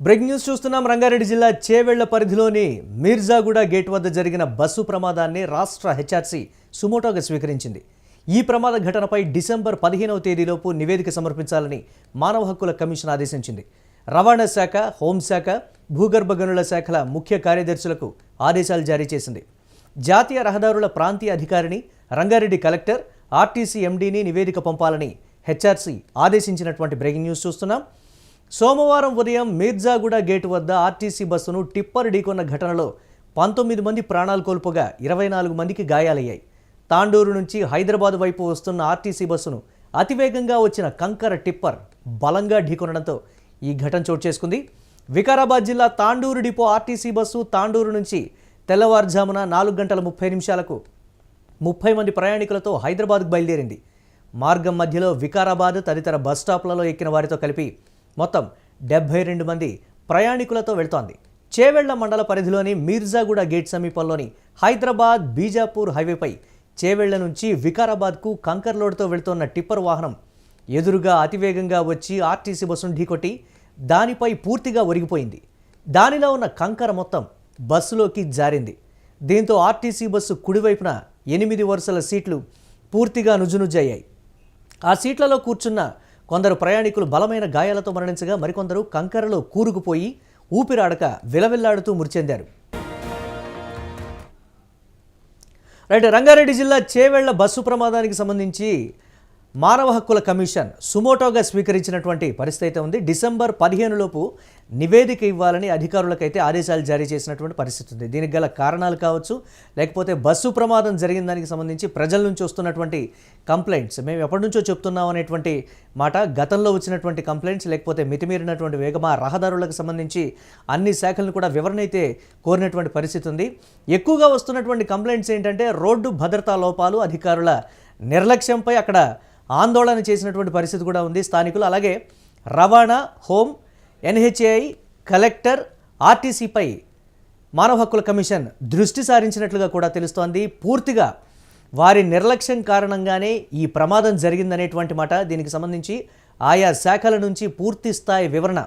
Breaking news చూస్తున్నాం. రంగారెడ్డి జిల్లా చేవెళ్ల పరిధిలోని మీర్జాగూడ గేట్ వద్ద జరిగిన బస్సు ప్రమాదాన్ని రాష్ట్ర హెచ్ఆర్సీ సుమోటోగా స్వీకరించింది. ఈ ప్రమాద ఘటనపై డిసెంబర్ 15వ తేదీలోపు నివేదిక సమర్పించాలని మానవ హక్కుల కమిషన్ ఆదేశించింది. రవాణా శాఖ, హోంశాఖ, భూగర్భ గనుల శాఖల ముఖ్య కార్యదర్శులకు ఆదేశాలు జారీ చేసింది. జాతీయ రహదారుల ప్రాంతీయ అధికారిని, రంగారెడ్డి కలెక్టర్, ఆర్టీసీ ఎండీని నివేదిక పంపాలని హెచ్ఆర్సీ ఆదేశించినటువంటి బ్రేకింగ్ న్యూస్ చూస్తున్నాం. సోమవారం ఉదయం మీర్జాగూడ గేటు వద్ద ఆర్టీసీ బస్సును టిప్పర్ ఢీకొన్న ఘటనలో 19 మంది ప్రాణాలు కోల్పోగా 24 మందికి గాయాలయ్యాయి. తాండూరు నుంచి హైదరాబాద్ వైపు వస్తున్న ఆర్టీసీ బస్సును అతివేగంగా వచ్చిన కంకర టిప్పర్ బలంగా ఢీకొనడంతో ఈ ఘటన చోటు చేసుకుంది. వికారాబాద్ జిల్లా Tandur depot RTC bus Tandur నుంచి తెల్లవారుజామున 4:30 30 మంది ప్రయాణికులతో హైదరాబాద్కు బయలుదేరింది. మార్గం మధ్యలో వికారాబాద్ తదితర బస్ స్టాప్లలో ఎక్కిన వారితో కలిపి మొత్తం 72 మంది ప్రయాణికులతో వెళ్తోంది. చేవెళ్ల మండల పరిధిలోని మీర్జాగూడ గేట్ సమీపంలోని హైదరాబాద్ బీజాపూర్ హైవేపై చేవెళ్ల నుంచి వికారాబాద్కు కంకర్ లోడ్తో వెళ్తోన్న టిప్పర్ వాహనం ఎదురుగా అతివేగంగా వచ్చి ఆర్టీసీ బస్సును ఢీకొట్టి దానిపై పూర్తిగా ఒరిగిపోయింది. దానిలో ఉన్న కంకర మొత్తం బస్సులోకి జారింది. దీంతో ఆర్టీసీ బస్సు కుడివైపున 8 వరుసల సీట్లు పూర్తిగా నుజ్జునుజ్జయ్యాయి. ఆ సీట్లలో కూర్చున్న కొందరు ప్రయాణికులు బలమైన గాయాలతో మరణించగా మరికొందరు కంకరలో కూరుకుపోయి ఊపిరాడక విలవిల్లాడుతూ మృతి చెందారు. రంగారెడ్డి జిల్లా చేవెళ్ల బస్సు ప్రమాదానికి సంబంధించి మానవ హక్కుల కమిషన్ సుమోటోగా స్వీకరించినటువంటి పరిస్థితి అయితే ఉంది. డిసెంబర్ 15లోపు నివేదిక ఇవ్వాలని అధికారులకైతే ఆదేశాలు జారీ చేసినటువంటి పరిస్థితి ఉంది. దీనికి గల కారణాలు కావచ్చు, లేకపోతే బస్సు ప్రమాదం జరిగిన దానికి సంబంధించి ప్రజల నుంచి వస్తున్నటువంటి కంప్లైంట్స్, మేము ఎప్పటి నుంచో చెప్తున్నాం అనేటువంటి మాట, గతంలో వచ్చినటువంటి కంప్లైంట్స్, లేకపోతే మితిమీరినటువంటి వేగమా, రహదారులకు సంబంధించి అన్ని శాఖలను కూడా వివరణ అయితే కోరినటువంటి పరిస్థితి ఉంది. ఎక్కువగా వస్తున్నటువంటి కంప్లైంట్స్ ఏంటంటే రోడ్డు భద్రతా లోపాలు, అధికారుల నిర్లక్ష్యంపై అక్కడ ఆందోళన చేసినటువంటి పరిస్థితి కూడా ఉంది స్థానికులు. అలాగే రవాణా, హోం, ఎన్హెచ్ఏఐ, కలెక్టర్, ఆర్టీసీపై మానవ హక్కుల కమిషన్ దృష్టి సారించినట్లుగా కూడా తెలుస్తోంది. పూర్తిగా వారి నిర్లక్ష్యం కారణంగానే ఈ ప్రమాదం జరిగిందనేటువంటి మాట. దీనికి సంబంధించి ఆయా శాఖల నుంచి పూర్తి స్థాయి వివరణ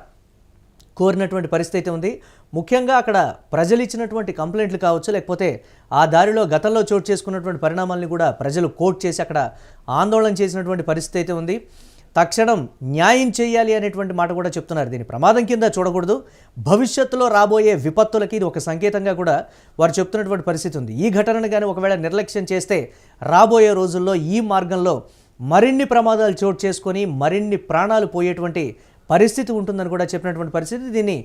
కోరినటువంటి పరిస్థితి అయితే ఉంది. ముఖ్యంగా అక్కడ ప్రజలు ఇచ్చినటువంటి కంప్లైంట్లు కావచ్చు, లేకపోతే ఆ దారిలో గతంలో చోటు చేసుకున్నటువంటి పరిణామాలను కూడా ప్రజలు కోట్ చేసి అక్కడ ఆందోళన చేసినటువంటి పరిస్థితి అయితే ఉంది. తక్షణం న్యాయం చేయాలి అనేటువంటి మాట కూడా చెప్తున్నారు. దీన్ని ప్రమాదం కింద చూడకూడదు, భవిష్యత్తులో రాబోయే విపత్తులకి ఇది ఒక సంకేతంగా కూడా వారు చెప్తున్నటువంటి పరిస్థితి ఉంది. ఈ ఘటనను కానీ ఒకవేళ నిర్లక్ష్యం చేస్తే రాబోయే రోజుల్లో ఈ మార్గంలో మరిన్ని ప్రమాదాలు చోటు చేసుకొని మరిన్ని ప్రాణాలు పోయేటువంటి పరిస్థితి ఉంటుందని కూడా చెప్పినటువంటి పరిస్థితి. దీన్ని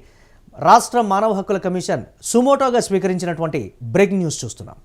రాష్ట్ర మానవ హక్కుల కమిషన్ సుమోటోగా స్వీకరించినటువంటి బ్రేకింగ్ న్యూస్ చూస్తున్నాం.